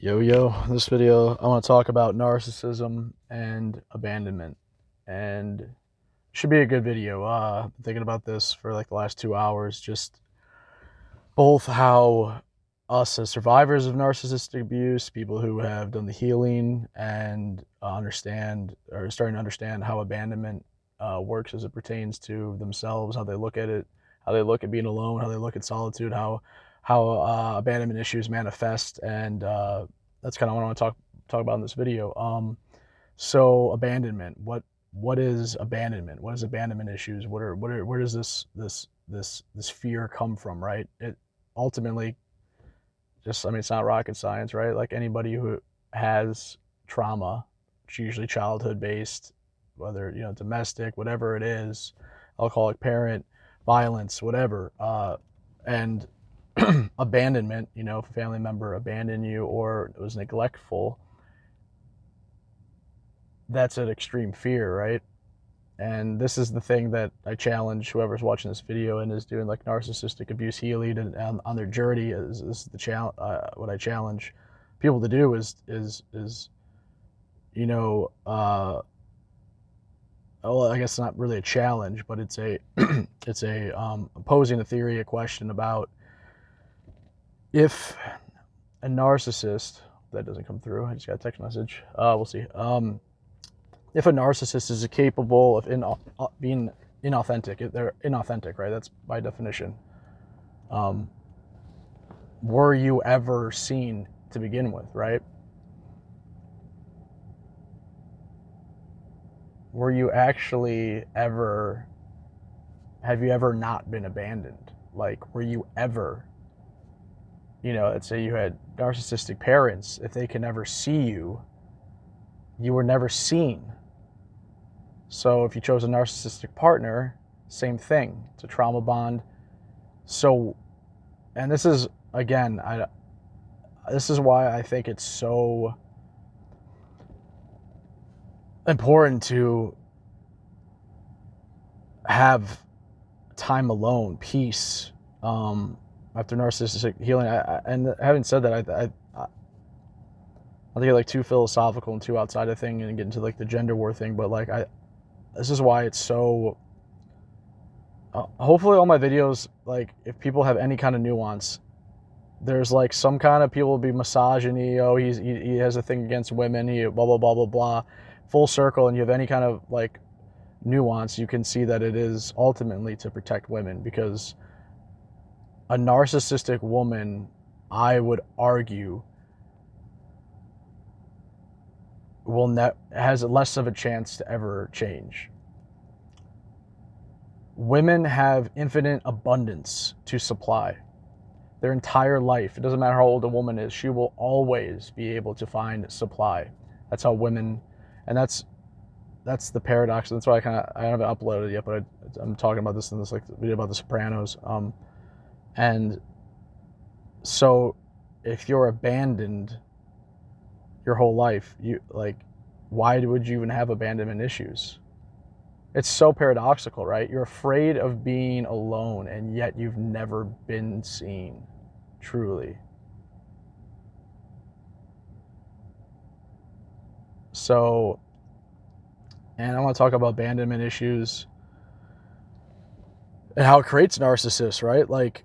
Yo, in this video, I want to talk about narcissism and abandonment. And it should be a good video. Been thinking about this for like the last 2 hours, just both how us as survivors of narcissistic abuse, people who have done the healing and understand or starting to understand how abandonment works as it pertains to themselves, how they look at it, how they look at being alone, how they look at solitude, how abandonment issues manifest, and that's kind of what I want to talk about in this video. So abandonment, what is abandonment? What is abandonment issues? Where does this fear come from? Right? It ultimately it's not rocket science, right? Like anybody who has trauma, it's usually childhood based, whether domestic, whatever it is, alcoholic parent, violence, whatever, and abandonment. If a family member abandoned you or was neglectful, that's an extreme fear, right? And this is the thing that I challenge whoever's watching this video and is doing like narcissistic abuse healing and on their journey is the challenge. What I challenge people to do is you know well, I guess not really a challenge, but it's a it's a posing a theory, a question about if a narcissist, that doesn't come through, I just got a text message, we'll see, if a narcissist is capable of being inauthentic, they're inauthentic, right? That's by definition. Were you ever seen to begin with, right? Were you actually ever, have you ever not been abandoned? Like, were you ever, let's say you had narcissistic parents, if they can never see you, you were never seen. So if you chose a narcissistic partner, same thing. It's a trauma bond. So, and this is, again, this is why I think it's so important to have time alone, peace, after narcissistic healing. And having said that, I don't get like too philosophical and too outside of thing and get into like the gender war thing, but like this is why it's so, hopefully all my videos, like if people have any kind of nuance, there's like some kind of, people will be misogyny, oh he has a thing against women, he blah blah blah blah blah, full circle, and you have any kind of like nuance, you can see that it is ultimately to protect women, because a narcissistic woman, I would argue, has less of a chance to ever change. Women have infinite abundance to supply. Their entire life, it doesn't matter how old a woman is, she will always be able to find supply. That's how women, and that's the paradox. That's why I haven't uploaded it yet, but I'm talking about this in this like video about The Sopranos. And so if you're abandoned your whole life, why would you even have abandonment issues? It's so paradoxical, right? You're afraid of being alone, and yet you've never been seen, truly. So, and I want to talk about abandonment issues and how it creates narcissists, right? Like,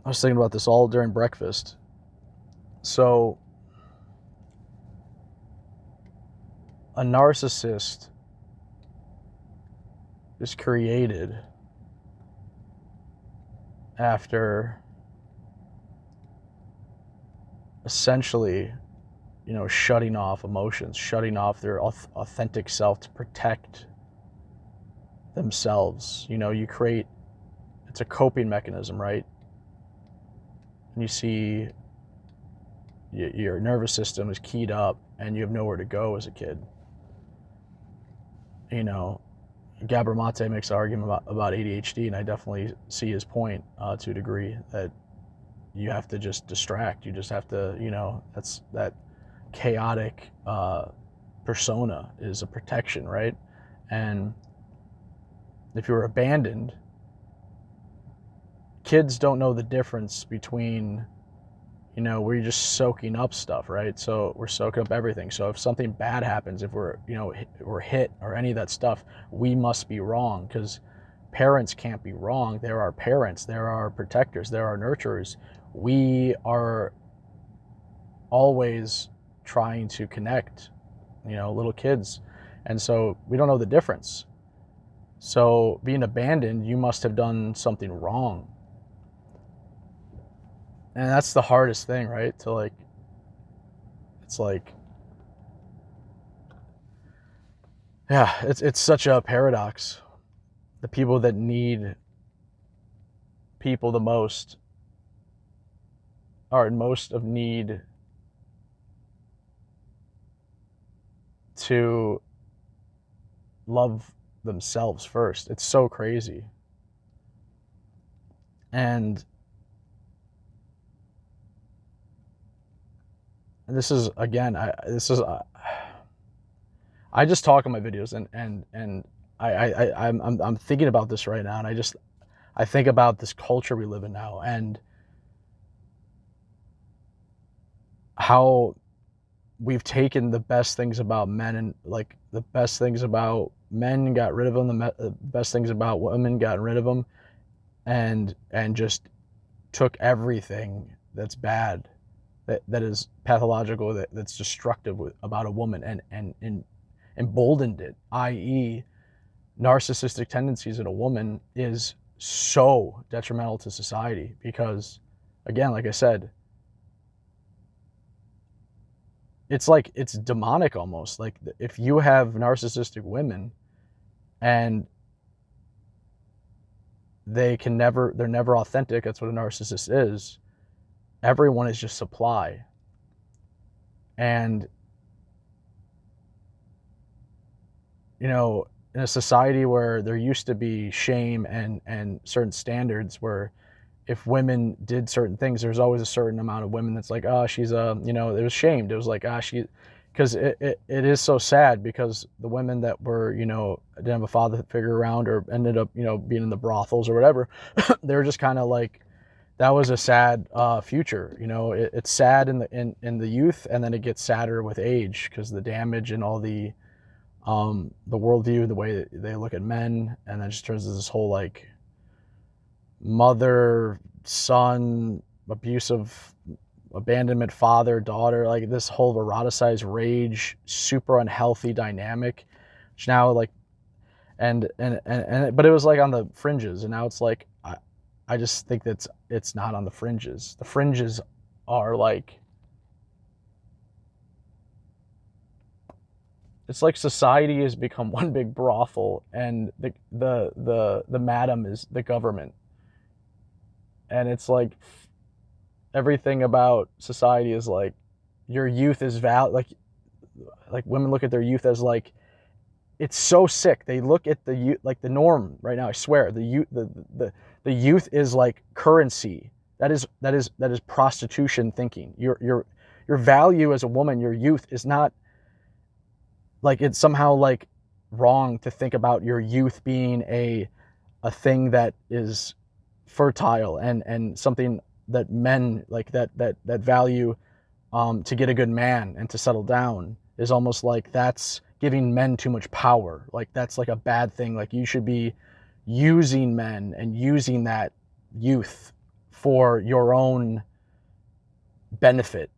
I was thinking about this all during breakfast. So, a narcissist is created after essentially, shutting off emotions, shutting off their authentic self to protect themselves. It's a coping mechanism, right? And you see your nervous system is keyed up and you have nowhere to go as a kid. Gabor Mate makes an argument about ADHD, and I definitely see his point to a degree, that you have to just distract. You just have to, that's that chaotic persona is a protection, right? And if you're abandoned, kids don't know the difference between You know, we're just soaking up stuff, right? So we're soaking up everything. So if something bad happens, if we're, you know, we're hit or any of that stuff, we must be wrong, because parents can't be wrong. They're our parents. They're our protectors. They're our nurturers. We are always trying to connect, you know, little kids. And so we don't know the difference. So being abandoned, you must have done something wrong. And that's the hardest thing, right? To like, it's like, yeah, it's such a paradox. The people that need people the most are in most of need to love themselves first. It's so crazy. And this is, again, I just talk in my videos, and I'm thinking about this right now, and I think about this culture we live in now, and how we've taken the best things about men, and like the best things about men and got rid of them, the best things about women, got rid of them, and just took everything that's bad, that is pathological, that's destructive about a woman, and emboldened it, i.e. narcissistic tendencies in a woman, is so detrimental to society. Because, again, like I said, it's like, it's demonic almost. Like, if you have narcissistic women and they're never authentic, that's what a narcissist is. Everyone is just supply. And, you know, in a society where there used to be shame and certain standards, where if women did certain things, there's always a certain amount of women that's like, oh, she's a, you know, it was shamed. It was like, she, because it is so sad, because the women that were, you know, didn't have a father figure around, or ended up, you know, being in the brothels or whatever, they're just kind of like, that was a sad future. You know, it's sad in the youth, and then it gets sadder with age, because the damage and all the worldview, the way that they look at men, and then it just turns into this whole like mother son abusive abandonment, father daughter, like this whole eroticized rage, super unhealthy dynamic, which now like, and but it was like on the fringes, and now it's like, I just think that it's not on the fringes. The fringes are like, it's like society has become one big brothel, and the madam is the government. And it's like, everything about society is like, your youth is like women look at their youth as like, it's so sick. They look at the youth like the norm right now. I swear, the youth is like currency. That is prostitution thinking. Your value as a woman, your youth, is not like, it's somehow like wrong to think about your youth being a thing that is fertile, and something that men like, that value to get a good man and to settle down, is almost like that's giving men too much power. Like, that's like a bad thing. Like, you should be using men and using that youth for your own benefit.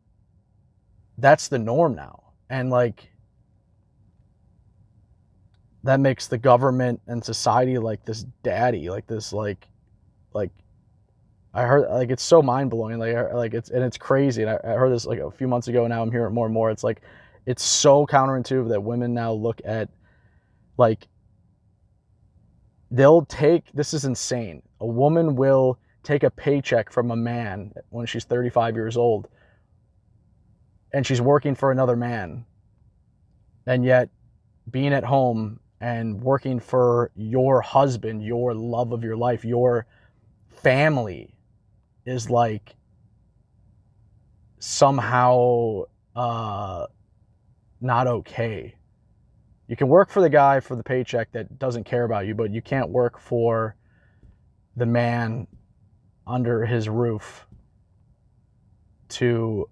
That's the norm now. And like, that makes the government and society like this daddy, like this, like I heard, like, it's so mind blowing, like it's crazy. And I heard this like a few months ago, and now I'm hearing it more and more. It's like, it's so counterintuitive that women now look at, like, they'll take, this is insane. A woman will take a paycheck from a man when she's 35 years old, and she's working for another man, and yet being at home and working for your husband, your love of your life, your family, is like somehow not okay. You can work for the guy for the paycheck that doesn't care about you, but you can't work for the man under his roof to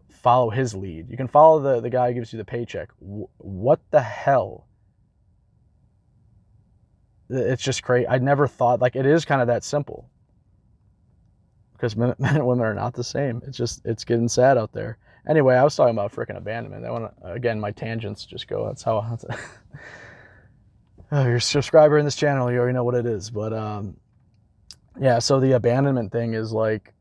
follow his lead. You can follow the guy who gives you the paycheck. What the hell? It's just crazy. I never thought, like, it is kind of that simple. Because men and women are not the same. It's getting sad out there. Anyway, I was talking about freaking abandonment. Again, my tangents just go. That's how. Oh, you're a subscriber in this channel, you already know what it is. But yeah. So the abandonment thing is like,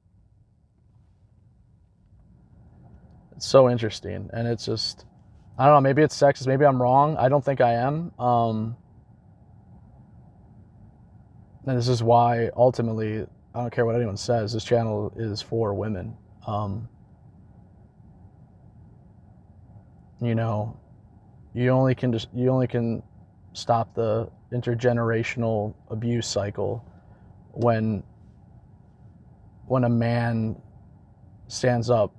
it's so interesting, and it's just, I don't know. Maybe it's sexist. Maybe I'm wrong. I don't think I am. And this is why ultimately, I don't care what anyone says, this channel is for women. You know, you only can stop the intergenerational abuse cycle when a man stands up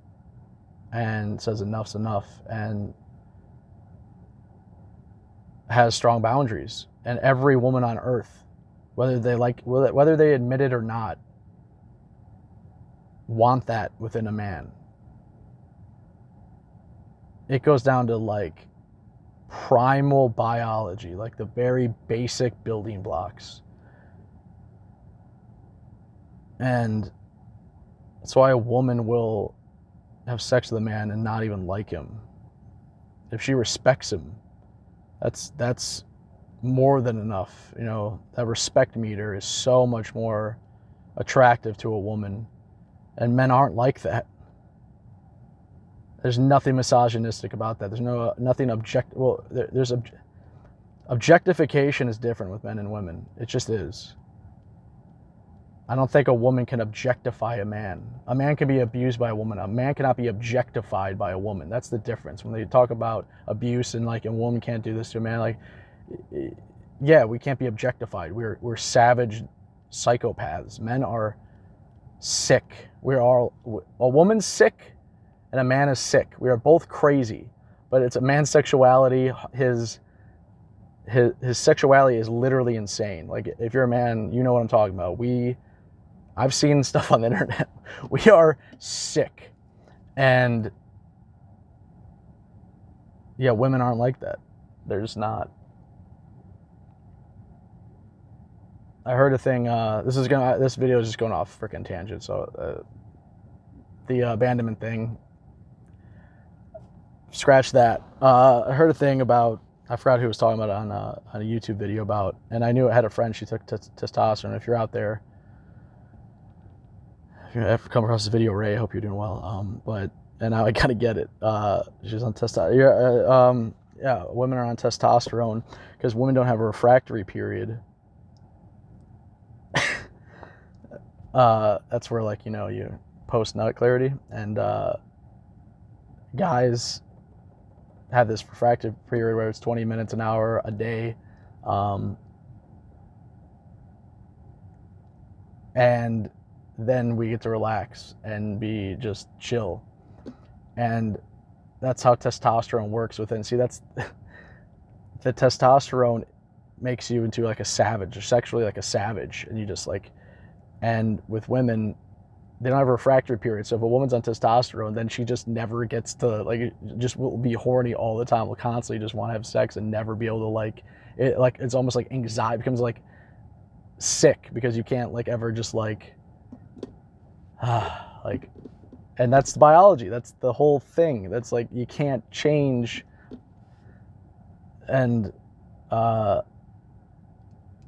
and says enough's enough and has strong boundaries. And every woman on earth, whether they admit it or not, want that within a man. It goes down to like primal biology, like the very basic building blocks. And that's why a woman will have sex with a man and not even like him. If she respects him, that's more than enough. You know, that respect meter is so much more attractive to a woman, and men aren't like that. There's nothing misogynistic about that. There's nothing objectification is different with men and women. It just is. I don't think a woman can objectify a man. A man can be abused by a woman. A man cannot be objectified by a woman. That's the difference. When they talk about abuse and like a woman can't do this to a man, like, yeah, we can't be objectified. We're savage psychopaths. Men are sick. A woman's sick and a man is sick. We are both crazy, but it's a man's sexuality. His sexuality is literally insane. Like, if you're a man, you know what I'm talking about. I've seen stuff on the internet. We are sick. And yeah, women aren't like that. They're just not. I heard a thing, this video is just going off freaking tangent. So the abandonment thing, scratch that. I heard a thing about, I forgot who was talking about it on a YouTube video about, and I knew I had a friend, she took testosterone. If you're out there, if you ever come across this video, Ray, I hope you're doing well. And now I gotta get it. She's on testosterone. Yeah, women are on testosterone because women don't have a refractory period. That's where, like, you know, you post nut clarity, and guys have this refractive period where it's 20 minutes, an hour, a day, and then we get to relax and be just chill. And that's how testosterone works within. See, that's the testosterone makes you into like a savage, or sexually like a savage, and you just like, and with women, they don't have a refractory period. So if a woman's on testosterone, then she just never gets to, like, just will be horny all the time, will constantly just want to have sex and never be able to, like, it's almost like anxiety, becomes like sick because you can't like ever just like, like, and that's the biology. That's the whole thing. That's like, you can't change. And I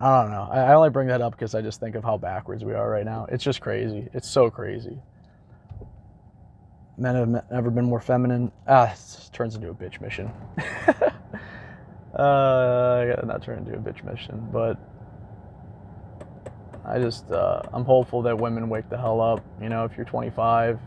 don't know. I only bring that up because I just think of how backwards we are right now. It's just crazy. It's so crazy. Men have never been more feminine. It turns into a bitch mission. I gotta not turn into a bitch mission, but I just, I'm hopeful that women wake the hell up. You know, if you're 25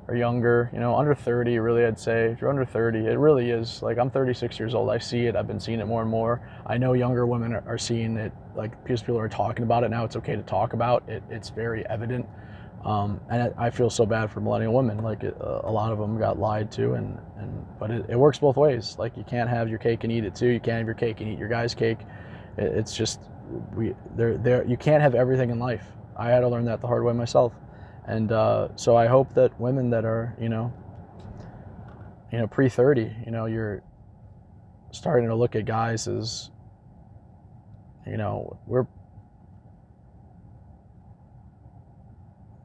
or younger, you know, under 30, really, I'd say, if you're under 30, it really is, like, I'm 36 years old, I see it, I've been seeing it more and more. I know younger women are seeing it, like, because people are talking about it now, it's okay to talk about it, it's very evident. And I feel so bad for millennial women, like, a lot of them got lied to, but it works both ways. Like, you can't have your cake and eat it too, you can't have your cake and eat your guy's cake. It's just, you can't have everything in life. I had to learn that the hard way myself. And so I hope that women that are, pre-30, you're starting to look at guys as,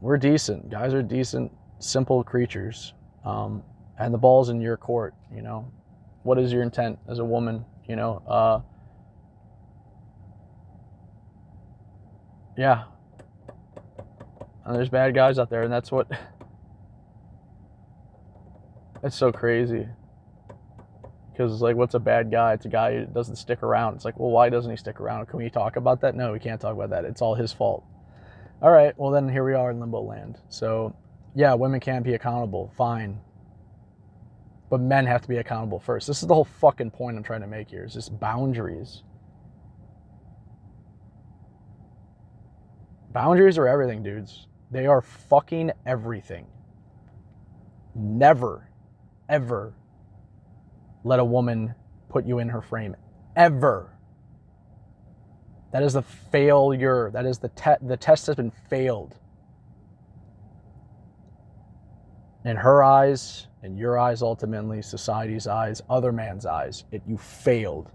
we're decent. Guys are decent, simple creatures. And the ball's in your court, What is your intent as a woman, Yeah. And there's bad guys out there, and that's so crazy. Because, like, what's a bad guy? It's a guy who doesn't stick around. It's like, well, why doesn't he stick around? Can we talk about that? No, we can't talk about that. It's all his fault. All right, well, then here we are in limbo land. So, yeah, women can't be accountable. Fine. But men have to be accountable first. This is the whole fucking point I'm trying to make here, is just boundaries. Boundaries are everything, dudes. They are fucking everything. Never, ever let a woman put you in her frame. Ever. That is the failure. That is the test has been failed. In her eyes, in your eyes, ultimately, society's eyes, other man's eyes, you failed.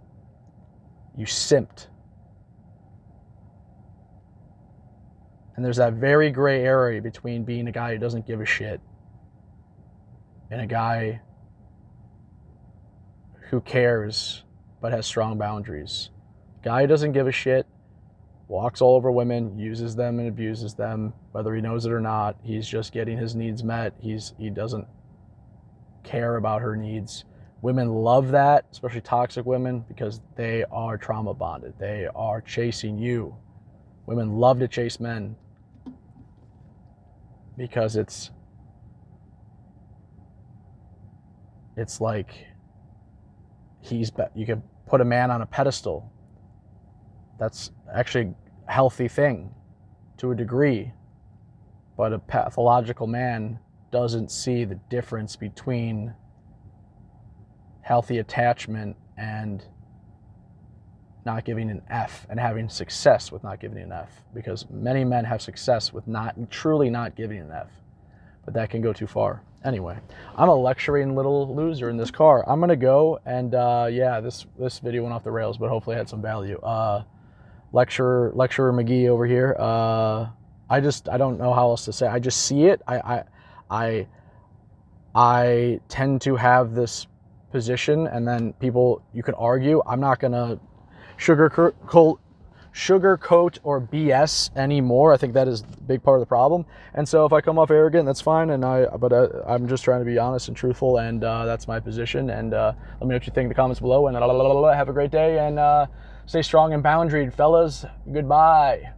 You simped. And there's that very gray area between being a guy who doesn't give a shit and a guy who cares but has strong boundaries. Guy who doesn't give a shit, walks all over women, uses them and abuses them, whether he knows it or not. He's just getting his needs met. He doesn't care about her needs. Women love that, especially toxic women, because they are trauma bonded. They are chasing you. Women love to chase men because it's like you can put a man on a pedestal. That's actually a healthy thing to a degree. But a pathological man doesn't see the difference between healthy attachment and not giving an F, and having success with not giving an F. Because many men have success with truly not giving an F. But that can go too far. Anyway, I'm a lecturing little loser in this car. I'm going to go, and yeah, this video went off the rails, but hopefully it had some value. Lecturer McGee over here. I don't know how else to say. I just see it. I tend to have this position, and then you could argue. I'm not going to sugarcoat or BS anymore. I think that is a big part of the problem. And so if I come off arrogant, that's fine. But I'm just trying to be honest and truthful, and that's my position. And let me know what you think in the comments below. And have a great day, and stay strong and boundaried, fellas. Goodbye.